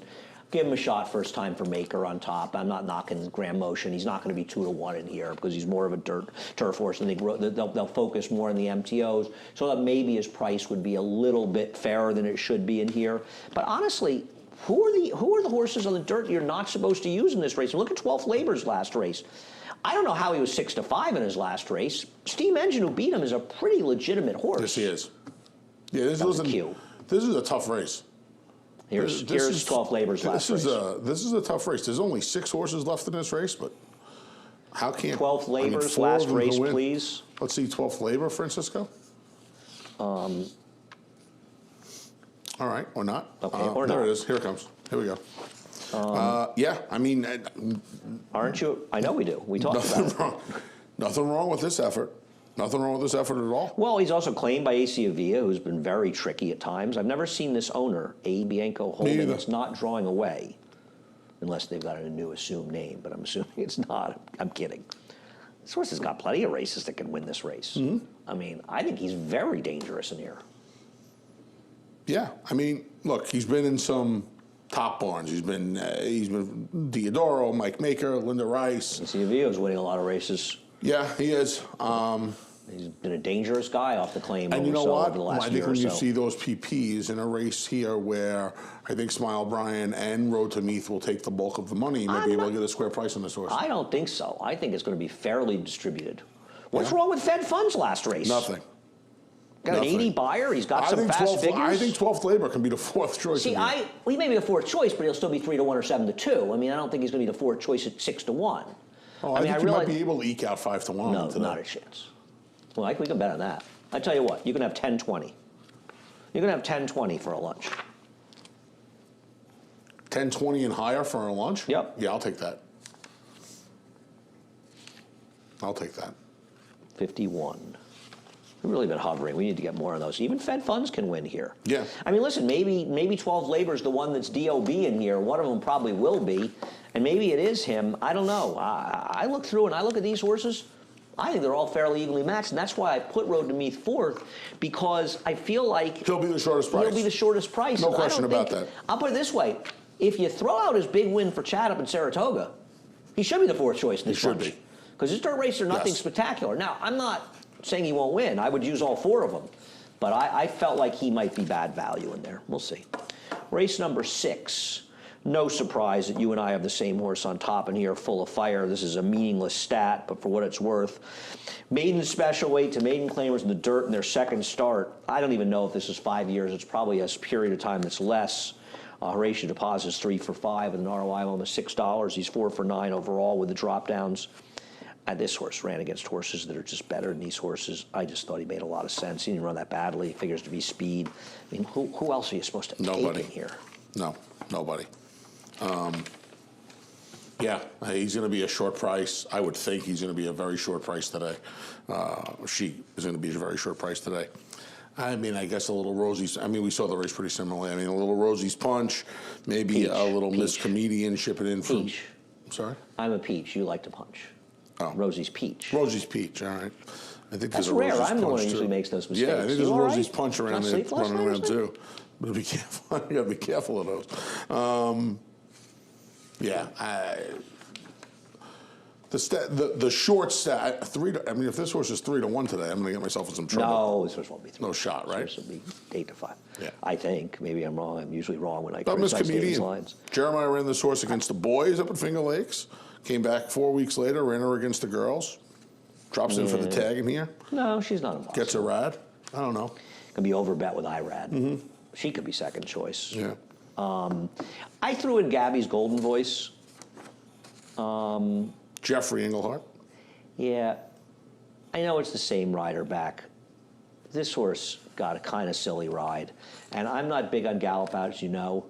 give him a shot first time for Maker on top. I'm not knocking Graham Motion. He's not going to be 2 to 1 in here because he's more of a turf horse, and they'll focus more on the MTOs, so that maybe his price would be a little bit fairer than it should be in here. But honestly, who are the horses on the dirt you're not supposed to use in this race? And look at 12th Labor's last race. I don't know how he was 6 to 5 in his last race. Steam Engine, who beat him, is a pretty legitimate horse. yes, he is. Yeah, this is a tough race. Here's 12th Labor's last race. This is a tough race. There's only 6 horses left in this race, but how can't 12th Labor's 4 of last them race, can win. please? Let's see 12th Labor, Francisco. All right, or not. Okay, or there not. it is. Here it comes. Here we go. Yeah, I mean, Aren't you? I know we do. We talked about it. nothing wrong with this effort. Nothing wrong with this effort at all. Well, he's also claimed by AC Avia, who's been very tricky at times. I've never seen this owner, A. Bianco Holding, that's not drawing away, unless they've got a new assumed name, but I'm assuming it's not. I'm kidding. This horse has got plenty of races that can win this race. I mean, I think he's very dangerous in here. Yeah, I mean, look, he's been in some top barns. He's been Diodoro, Mike Maker, Linda Rice. AC Avia's winning a lot of races. Yeah, he is. He's been a dangerous guy off the claim And you know over what? the last I think year when or you so. see those PPs in a race here where I think Smile Brian and Road to Meath will take the bulk of the money, you might be able to get a square price on this horse. I don't think so. I think it's going to be fairly distributed. What's wrong with Fed Funds last race? Nothing. Got an 80 buyer. He's got some fast figures. I think 12th Labor can be the 4th choice. See, he may be the 4th choice, but he'll still be 3 to 1 or 7 to 2. I mean, I don't think he's going to be the 4th choice at 6 to 1. Oh, I think you might be able to eke out 5 to 1. No, not a chance. Well, we can bet on that. I tell you what, you can have 10-20. You can have 10-20 for a lunch. 10-20 and higher for a lunch? Yep. Yeah, I'll take that. I'll take that. 51. We've really been hovering. We need to get more of those. Even Fed Funds can win here. Yeah. I mean, listen, maybe 12 Labor's the one that's DOB in here. One of them probably will be. And maybe it is him. I don't know. I look through and I look at these horses. I think they're all fairly evenly matched, and that's why I put Road to Meath fourth, because I feel like he'll be the shortest price. He'll be the shortest price. No question about that. I'll put it this way: if you throw out his big win for Chad up in Saratoga, he should be the fourth choice in this bunch. He should be. Because his dirt races are nothing spectacular. Now, I'm not saying he won't win. I would use all four of them. But I felt like he might be bad value in there. We'll see. Race number 6. No surprise that you and I have the same horse on top in here, Full of Fire. This is a meaningless stat, but for what it's worth. Maiden special weight to maiden claimers in the dirt in their second start. I don't even know if this is 5 years. It's probably a period of time that's less. Horatio Deposit is 3 for 5 with an ROI of almost $6. He's 4 for 9 overall with the drop downs. And this horse ran against horses that are just better than these horses. I just thought he made a lot of sense. He didn't run that badly. He figures to be speed. I mean, who else are you supposed to take in here? No, nobody. Yeah, he's going to be a short price. I would think he's going to be a very short price today. She is going to be a very short price today. I mean, I guess a little Rosie's. I mean, we saw the race pretty similarly. I mean, a little Rosie's Punch, maybe Peach. a little Miss Comedian shipping in from. Peach. I'm sorry? I'm a Peach. You like to punch. Oh. Rosie's Peach. Rosie's Peach, all right. I think That's there's a rare. Rosie's I'm the one who Punch, usually too. makes those mistakes. Yeah, I think there's a Rosie's Punch around there running around too. But be careful. You got to be careful of those. Yeah, the short stat 3. I mean, if this horse is 3-1 today, I'm going to get myself in some trouble. No, this horse won't be 3. No shot, right? This horse will be 8 to 5. Yeah. I think. Maybe I'm wrong. I'm usually wrong when I But Miss criticize David's Comedian, lines. Jeremiah ran this horse against the boys up at Finger Lakes. Came back 4 weeks later, ran her against the girls. Drops in for the tag in here. No, she's not impossible. Gets a rad. I don't know. Could be overbet with IRAD. She could be second choice. Yeah. I threw in Gabby's Golden Voice. Jeffrey Englehart. Yeah, I know it's the same rider back. This horse got a kind of silly ride, and I'm not big on gallop out, as you know.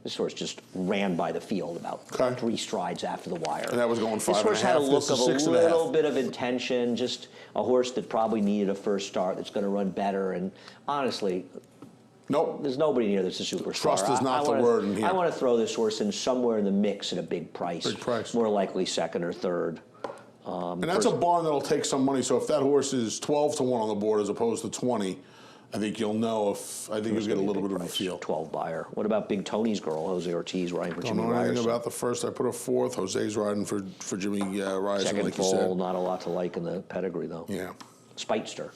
This horse just ran by the field about 3 strides after the wire. And that was going 5 This horse had a look of a 6.5. little bit of intention, just a horse that probably needed a first start that's going to run better. And honestly, nope. There's nobody near that's a superstar. Trust is not the word in here. I want to throw this horse in somewhere in the mix at a big price. Big price. More likely second or third. And that's a barn that'll take some money. So if that horse is 12-1 on the board as opposed to 20, I think you'll know if. I think you'll get a little bit of a feel. 12 buyer. What about Big Tony's girl, Jose Ortiz, riding for Jimmy Don't know anything Ryerson? about the first. I put a 4th. Jose's riding for Jimmy Ryerson, Second like you full, said. not a lot to like in the pedigree though. Yeah. Spitester.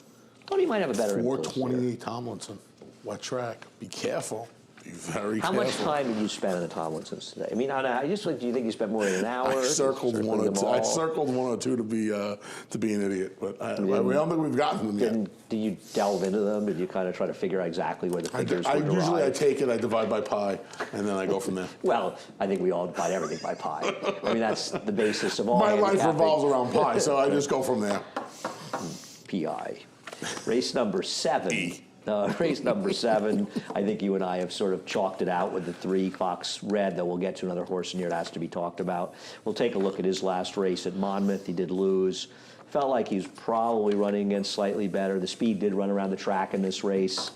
Thought he might have a better influence there. 428 Tomlinson. Wet track. Be careful. Be very How careful. much time did you spend in the Tomlinsons today? I mean, do you think you spent more than an hour? I circled one or them two. all? I circled 1 or 2 to be an idiot, but I don't think we've gotten them yet. Did you delve into them? Did you kind of try to figure out exactly where the figures were derived? Usually I take it, I divide by pi, and then I go from there. Well, I think we all divide everything by pi. I mean, that's the basis of all My life handicapping. revolves around pi, so I just go from there. PI. Race number 7. Race number 7, I think you and I have sort of chalked it out with the 3 Fox Red, though we'll get to another horse in here that has to be talked about. We'll take a look at his last race at Monmouth. He did lose. Felt like he was probably running against slightly better. The speed did run around the track in this race.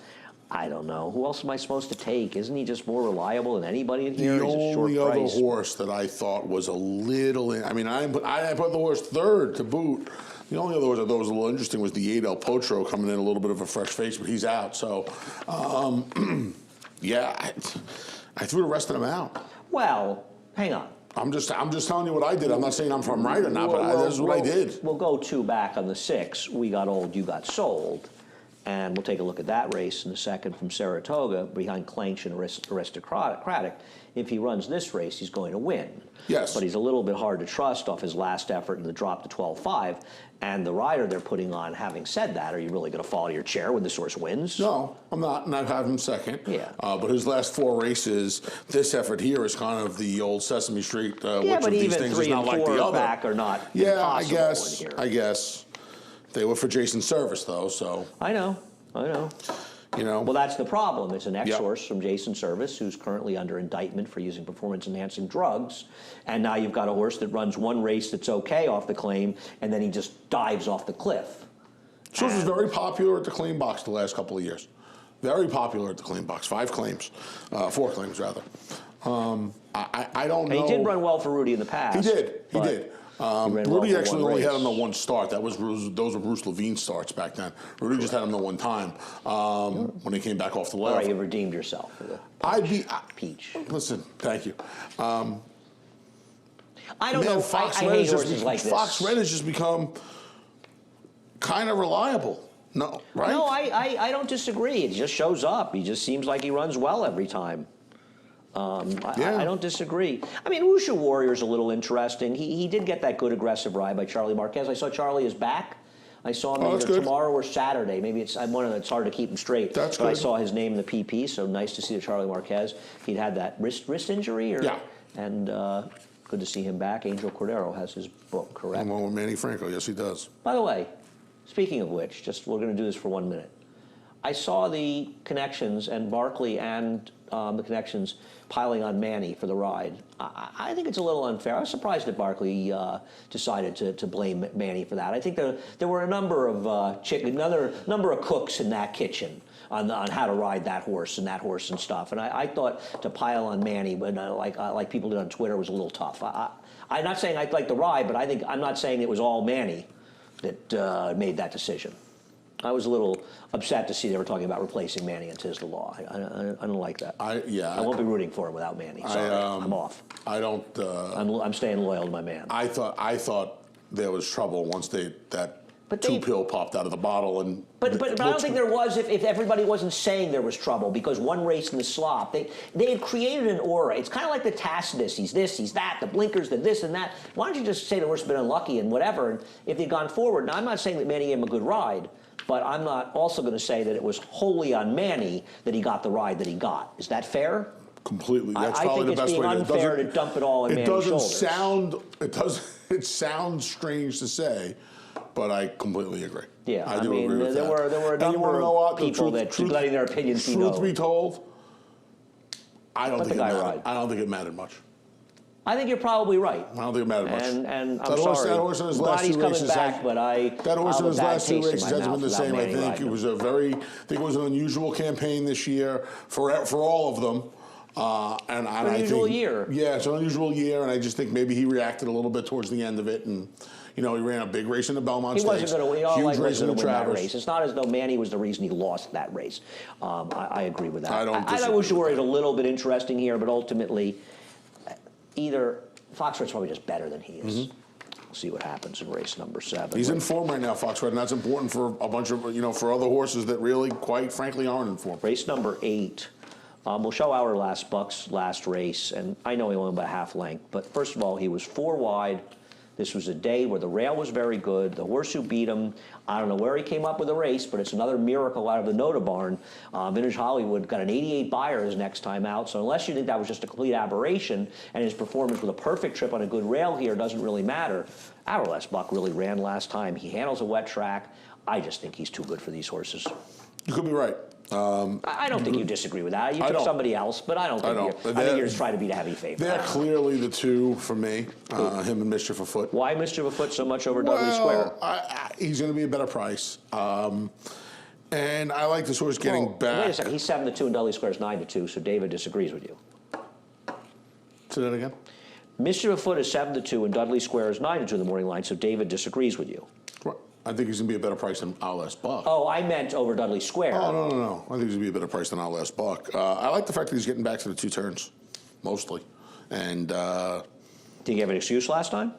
I don't know. Who else am I supposed to take? Isn't he just more reliable than anybody in here? The He's a short only other price. horse that I thought was a little... I mean, I put the horse 3rd to boot. The only other horse I thought was a little interesting was the 8 El Potro coming in a little bit of a fresh face, but he's out. So, yeah, I threw the rest of them out. Well, hang on. I'm just telling you what I did. I'm not saying I'm from right or not, but this is what I did. We'll go 2 back on the 6. We got old, you got sold. And we'll take a look at that race in a second from Saratoga behind Clench and Aristocratic. If he runs this race, he's going to win. Yes. But he's a little bit hard to trust off his last effort in the drop to 12.5. And the rider they're putting on, having said that, are you really going to fall to your chair when this horse wins? No, I'm not, and I've had him second. Yeah. But his last 4 races, this effort here is kind of the old Sesame Street, Yeah, which but of these even things 3 is not and like 4 the other. back are not Yeah, impossible in here. I guess. They were for Jason's service, though, so. I know. You know. Well, that's the problem. It's an Yep. ex-horse from Jason's service who's currently under indictment for using performance-enhancing drugs. And now you've got a horse that runs 1 race that's okay off the claim, and then he just dives off the cliff. This horse was very popular at the claim box the last couple of years. Very popular at the claim box. 5 claims. 4 claims, rather. I don't know. And he did run well for Rudy in the past. He did. He did. Rudy actually only had him the one start. Those were Bruce Levine's starts back then. Rudy just had him the one time when he came back off the left. All right, you redeemed yourself for the peach. Listen, thank you. I don't know. I hate horses like this. Fox Red has just become kind of reliable. No, right? No, I don't disagree. It just shows up. He just seems like he runs well every time. I don't disagree. I mean, Wushu Warrior's a little interesting. He did get that good aggressive ride by Charlie Marquez. I saw Charlie is back. I saw him either tomorrow or Saturday. Maybe it's hard to keep him straight. That's but good. I saw his name in the PP, so nice to see that Charlie Marquez. He'd had that wrist injury, and good to see him back. Angel Cordero has his book, correct? Along with Manny Franco, yes, he does. By the way, speaking of which, we're going to do this for 1 minute. I saw the connections and Barkley and the connections piling on Manny for the ride. I think it's a little unfair. I was surprised that Barkley decided to blame Manny for that. I think there were a number of number of cooks in that kitchen on how to ride that horse and stuff. And I thought to pile on Manny, but like people did on Twitter, was a little tough. I'm not saying I like the ride, but I'm not saying it was all Manny that made that decision. I was a little upset to see they were talking about replacing Manny and Tiz the Law. I don't like that. I won't be rooting for him without Manny. Sorry, I'm off. I don't. I'm staying loyal to my man. I thought there was trouble once that two-pill popped out of the bottle and. But I don't think there was if everybody wasn't saying there was trouble, because one race in the slop, they had created an aura. It's kind of like the Tacitus. He's this, he's that, the blinkers, the this and that. Why don't you just say the horse has been unlucky and whatever? And if they'd gone forward, now I'm not saying that Manny gave him a good ride, but I'm not also going to say that it was wholly on Manny that he got the ride that he got. Is that fair? Completely. That's I probably think the best it's being way. unfair to dump it all on Manny's shoulders. It sounds strange to say, but I completely agree. Yeah, I do agree with there that. there were a number of people that keep letting their opinions be known. Truth be told, I don't think it mattered. Ride. I don't think it mattered much. I think you're probably right. I don't think it mattered much. And I'm sorry. That horse in his last two races back, but that horse in his last two races hasn't been the same. I think it was it was an unusual campaign this year for all of them. And an unusual year. Yeah, it's an unusual year, and I just think maybe he reacted a little bit towards the end of it, and he ran a big race in the Belmont Stakes. He wasn't going to. Huge race in the win that Travers. race. It's not as though Manny was the reason he lost that race. I agree with that. I wish the Warriors a little bit interesting here, but ultimately, either Fox Red's probably just better than he is. Mm-hmm. We'll see what happens in race number 7. He's in form right now, Fox Red, and that's important for a bunch of for other horses that really, quite frankly, aren't in form. Race number 8. We'll show our Buck's last race, and I know he only went by half length, but first of all, he was 4 wide. This was a day where the rail was very good. The horse who beat him, I don't know where he came up with the race, but it's another miracle out of the Noda barn. Vintage Hollywood got an 88 Beyer his next time out, so unless you think that was just a complete aberration and his performance with a perfect trip on a good rail here doesn't really matter, our Buck really ran last time. He handles a wet track. I just think he's too good for these horses. You could be right. I don't think you disagree with that. You took somebody else, but I don't think I think you're just trying to be the heavy favorite. They're clearly the two for me, him and Mischief Afoot. Why Mischief Afoot so much over Dudley Square? He's going to be a better price. And I like this horse getting back. Wait a second. He's 7-2 and Dudley Square's 9-2, so David disagrees with you. Say that again? Mischief Afoot is 7-2 and Dudley Square is 9-2 in the morning line, so David disagrees with you. Right. I think he's going to be a better price than Our Last Buck. Oh, I meant over Dudley Square. Oh, no. I think he's going to be a better price than Our Last Buck. I like the fact that he's getting back to the 2 turns, mostly. And did he have an excuse last time?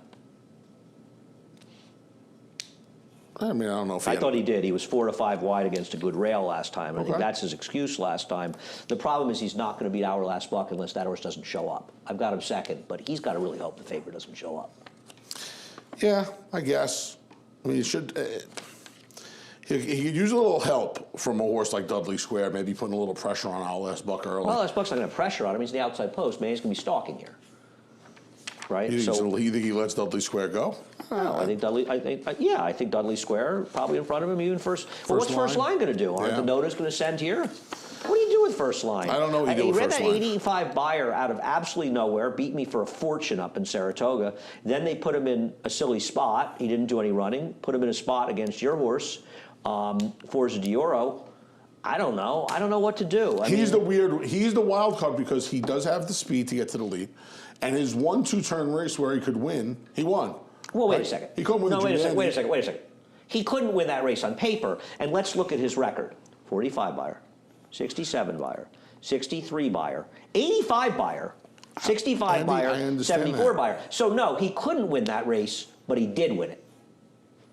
I mean, I don't know if I thought he did. He was 4 to 5 wide against a good rail last time. I think that's his excuse last time. The problem is he's not going to beat Our Last Buck unless that horse doesn't show up. I've got him second, but he's got to really hope the favorite doesn't show up. Yeah, I guess. I mean, he should. He could use a little help from a horse like Dudley Square, maybe putting a little pressure on Our Last Buck early. Well, Last Buck's not going to pressure on him. He's in the outside post. Man, he's going to be stalking here. Right? You think he lets Dudley Square go? No, I think Dudley Square probably in front of him even first. Well, what's First Line going to do? Aren't the Nodas going to send here? What do you do with First Line? I don't know what you do with First Line. He ran that 85 Beyer out of absolutely nowhere, beat me for a fortune up in Saratoga. Then they put him in a silly spot. He didn't do any running. Put him in a spot against your horse, Forza d'Oro. I don't know. I don't know what to do. He's the wild card because he does have the speed to get to the lead. And his 1-2 turn race where he could win, he won. Well, wait a second. He couldn't win no, the wait a second. He couldn't win that race on paper. And let's look at his record. 45 buyer, 67 buyer, 63 buyer, 85 buyer, 65 buyer, 74 buyer. So no, he couldn't win that race, but he did win it.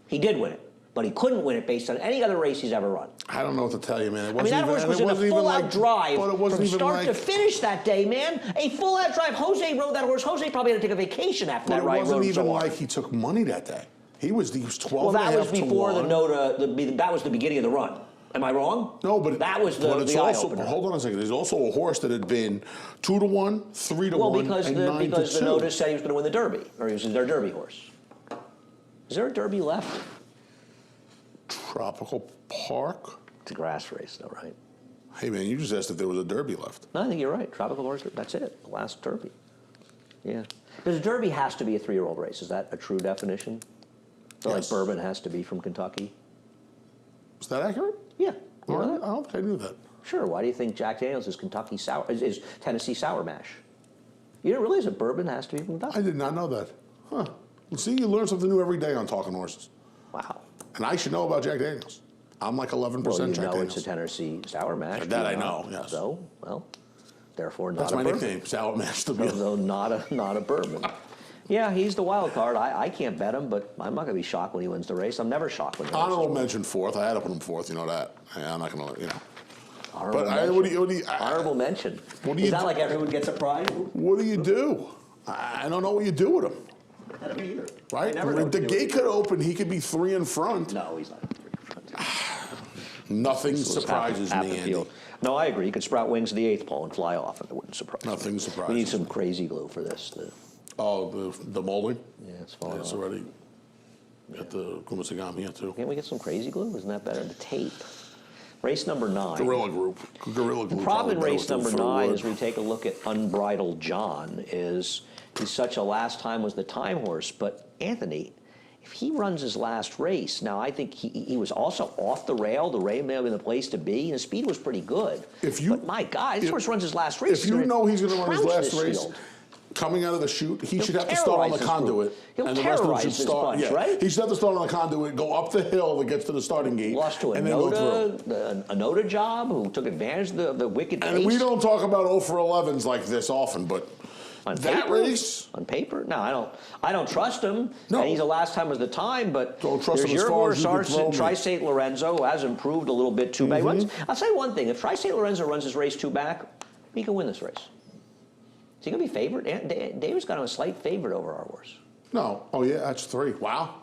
He did win it. But he couldn't win it based on any other race he's ever run. I don't know what to tell you, man. That horse was in a full-out drive from start to finish that day, man. A full-out drive. Jose rode that horse. Jose probably had to take a vacation after that ride. It wasn't even like he took money that day. He was 12 Well, that was before the Nota. That was the beginning of the run. Am I wrong? No, but that was the eye-opener. Hold on a second. There's also a horse that had been 2-1, 3-1, because and because 9-2. the Nota said he was going to win the Derby, or he was their Derby horse. Is there a Derby left? Tropical Park? It's a grass race, though, right? Hey, man, you just asked if there was a Derby left. No, I think you're right. Tropical Park, that's it. The last Derby. Yeah. Because a Derby has to be a 3-year-old race. Is that a true definition? So Yes. like Bourbon has to be from Kentucky? Is that accurate? Yeah. I don't think I knew that. Sure. Why do you think Jack Daniels is is Tennessee Sour Mash? You didn't realize that Bourbon has to be from Kentucky? I did not know that. Huh. Well, see, you learn something new every day on Talking Horses. Wow. And I should know about Jack Daniels. I'm like 11% Well, you Jack know Daniels. it's a Tennessee Sour Mash. That I know, yes. So, well, therefore not That's a my bourbon. nickname, Sour Mash to be. Though not a bourbon. Yeah, he's the wild card. I can't bet him, but I'm not going to be shocked when he wins the race. I'm never shocked when he wins. Honorable mention fourth. I had to put him fourth. You know that. I'm not going to, Honorable But mention. Honorable mention. What do you It's not do? like everyone gets a prize. What do you do? I don't know what you do with him. I don't either. Right? I never know If the what to do gate could open, he could be 3 in front. No, he's not. 3 in front. Nothing This was surprises half me, the Andy. field. No, I agree. He could sprout wings to the 8th pole and fly off, and it wouldn't surprise me. Nothing surprises We need me. some crazy glue for this. Oh, the molding? Yeah, it's falling It's off. already at the Kumasagami here, too. Can't we get some crazy glue? Isn't that better? The tape. Race number 9. Gorilla Group. Gorilla Glue. The problem in probably race better number with 9, wood. as we take a look at Unbridled John, is he's such a last time was the time horse. But Anthony, if he runs his last race, now I think he was also off the rail. The rail may have been the place to be, and his speed was pretty good. But my God, this horse runs his last race. If you know he's going to run his trounced last this race, field. coming out of the chute, he He'll should have to start on the terrorize this conduit. group. He'll and the rest of them terrorize should this start. bunch, right? He should have to start on the conduit, go up the hill that gets to the starting gate. Lost to a and then go through. a Nota job who took advantage of the wicked pace. And we don't talk about 0 for 11s like this often, but On that paper? race, On paper? No, I don't trust him. No. And he's the last time was the time, but Don't trust there's him as your far as horse, you can throw me. Tri-State Lorenzo, who has improved a little bit too back. I'll say one thing. If Tri-State Lorenzo runs his race 2 back, he can win this race. Is he going to be favored? David's got him a slight favorite over our horse. no. Oh, yeah, that's 3. Wow.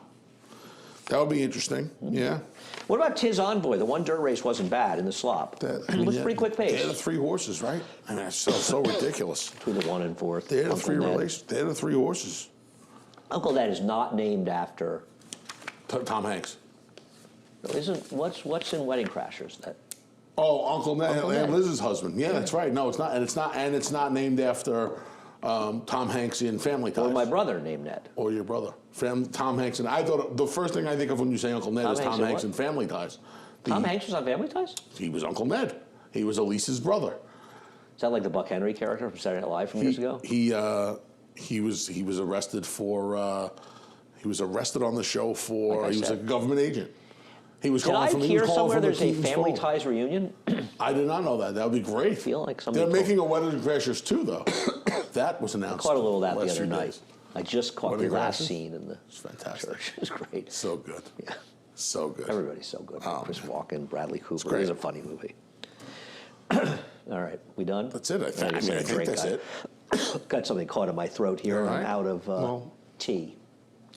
That would be interesting. Yeah. What about Tiz Envoy? The one dirt race wasn't bad in the slop. It was pretty quick They had the pace. 3 horses, right? I mean, that's so ridiculous. Between the 1 and 4th. They had the Uncle 3 Ned. relations. They had the 3 horses. Uncle Ned is not named after. Tom Hanks. Isn't what's in Wedding Crashers? That Oh, Uncle Ned, Uncle Ned. and Liz's husband. Yeah, that's right. No, it's not, and it's not named after Tom Hanks in Family Ties. or my brother named Ned. Or your brother, Tom Hanks. And I thought the first thing I think of when you say Uncle Ned is Tom Hanks in Family Ties. Tom Hanks was on Family Ties? He was Uncle Ned. He was Elise's brother. Is that like the Buck Henry character from Saturday Night Live from years ago? He was arrested for he was arrested on the show for Like I he was a said. government agent. He was Did calling I from. hear somewhere from the there's a Keaton's Family phone. Ties reunion? I did not know that. That would be great. I feel like somebody They're told- making a Wedding Crashers too, though. That was announced. Caught a little of that the last other few night. days. I just caught Wedding the last Crashers? scene in the It's fantastic. church. It was great. So good. Yeah. So good. Everybody's so good. Oh, Chris man. Walken, Bradley Cooper. great. It was a funny movie. All right, we done? That's it. I think. just had a drink. That's it. Got something caught in my throat here. All I'm right. out of Well. tea.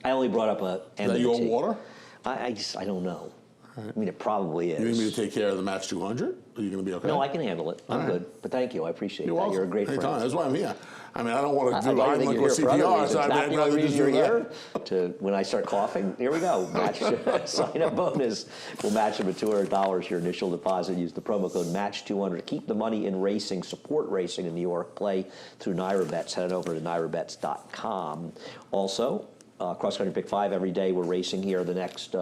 I only brought up a end Is that of the your tea. water? I don't know. I mean, it probably is. You need me to take care of the match 200? Are you going to be okay? No, I can handle it. I'm right. good. But thank you. I appreciate You're that. welcome. You're a great Anytime. friend. That's why I'm here. I mean, I don't want to I do. I think don't you're want to here go for other CPR. reasons. So I'd Not the rather only just reason do you're that. here. To when I start coughing, here we go. Match sign-up bonus. We'll match them at $200 your initial deposit. Use the promo code MATCH200. Keep the money in racing. Support racing in New York. Play through NyraBets. Head over to NyraBets.com. Also, cross-country pick 5 every day. We're racing here the next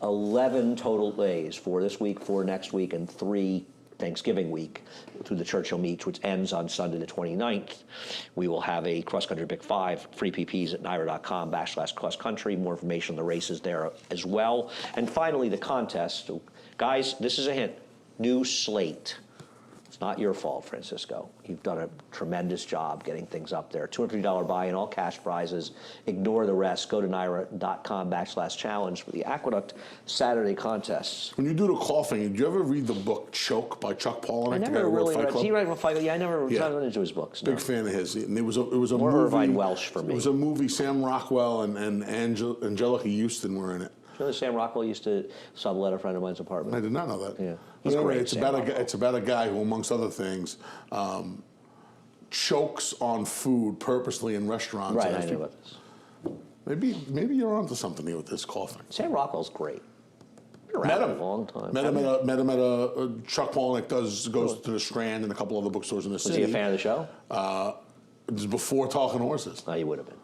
11 total days, 4 this week, 4 next week, and 3 Thanksgiving week through the Churchill Meets, which ends on Sunday the 29th. We will have a cross-country Big 5, free PPs at NYRA.com/cross-country. More information on the races there as well. And finally, the contest. Guys, this is a hint. New slate. It's not your fault, Francisco. You've done a tremendous job getting things up there. $250 buy-in, all cash prizes. Ignore the rest. Go to NYRA.com/challenge for the Aqueduct Saturday contests. When you do the coughing, did you ever read the book Choke by Chuck Palahniuk? I never really read. Did he write Fight Club? Yeah, I never got into his books. No. Big fan of his. And it was a More movie. Irvine Welsh for me. It was a movie. Sam Rockwell and Angelica Houston were in it. You know that Sam Rockwell used to sublet a friend of mine's apartment? I did not know that. Yeah. But He's anyway, great, it's Sam about Rockwell. it's about a guy who, amongst other things, chokes on food purposely in restaurants. Right, I know about this. Maybe you're onto something here with this coughing. Sam Rockwell's great. Been Met around him a long time. Met him at a Chuck Palahniuk goes to the Strand and a couple other bookstores in the city. Was he a fan of the show? It was before Talking Horses. No, you would have been.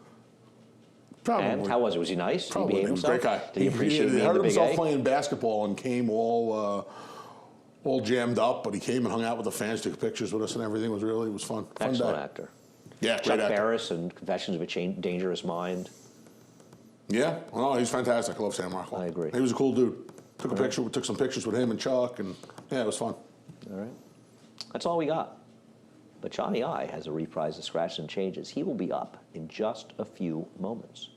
Probably. And how was it? Was he nice? Did Probably. he behave He was a himself? great guy. Did he appreciate he being hurt the big himself A? playing basketball and came all jammed up, but he came and hung out with the fans, took pictures with us and everything. It was fun. Excellent day. actor. Yeah, Chuck great actor. Barris and Confessions of a Dangerous Mind. Yeah, well, he's fantastic. I love Sam Rockwell. I agree. He was a cool dude. Took some pictures with him and Chuck, and yeah, it was fun. All right. That's all we got. But Johnny I has a reprise of Scratch and Changes. He will be up in just a few moments.